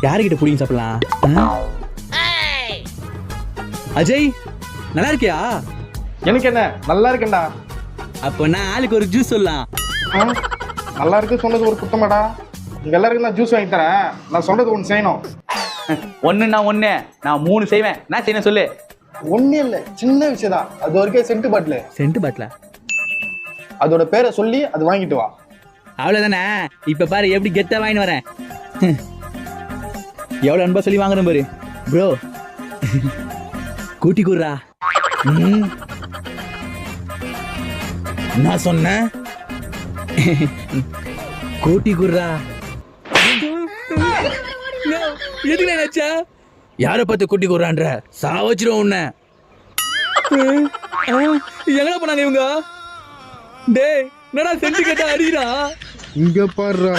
யாருக்கிட்ட புடிங்க சாப்பிடலாம்? அஜய் நல்லா இருக்கியா? எனக்கு என்ன, நல்லா இருக்கேன்டா. அப்ப நான் ஆளுக்கு ஒரு ஜூஸ் சொல்லலாம். நல்லா இருக்கு சொன்னது ஒரு குத்தமாடா. உங்க எல்லாருக்கும் நான் ஜூஸ் வாங்கி தரேன். நான் சொல்றது ஒன்று செய்யணும். ஒண்ணுன்னா ஒண்ணு, நான் 3 செய்வேன். என்ன செய்யணும் சொல்லு. ஒன்றும் இல்லை, சின்ன விஷயம் தான். அது வரைக்கும் சென்ட் பாட்டில். சென்ட் பாட்டிலா? அதோட பேரை சொல்லி அது வாங்கிட்டு வா. அவ்வளவுதானே? இப்ப பாரு எப்படி கெத்தா வாங்கிட்டு வரேன். எவ்வளவு அன்பா சொல்லி வாங்குறேன் பாரு ப்ரோ. கூட்டி கூடுறா. நான் சொன்னேன் கூட்டி கூடுறா. எதுக்கு நினைச்சா? யாரை பார்த்து கூட்டி கூடுறான்ற? சாவச்சிரும் உன்ன. எங்கடா போனாங்க இவங்க? டேய் என்னடா சென்ட் கேட்டா அடிடா. இங்க பாருடா.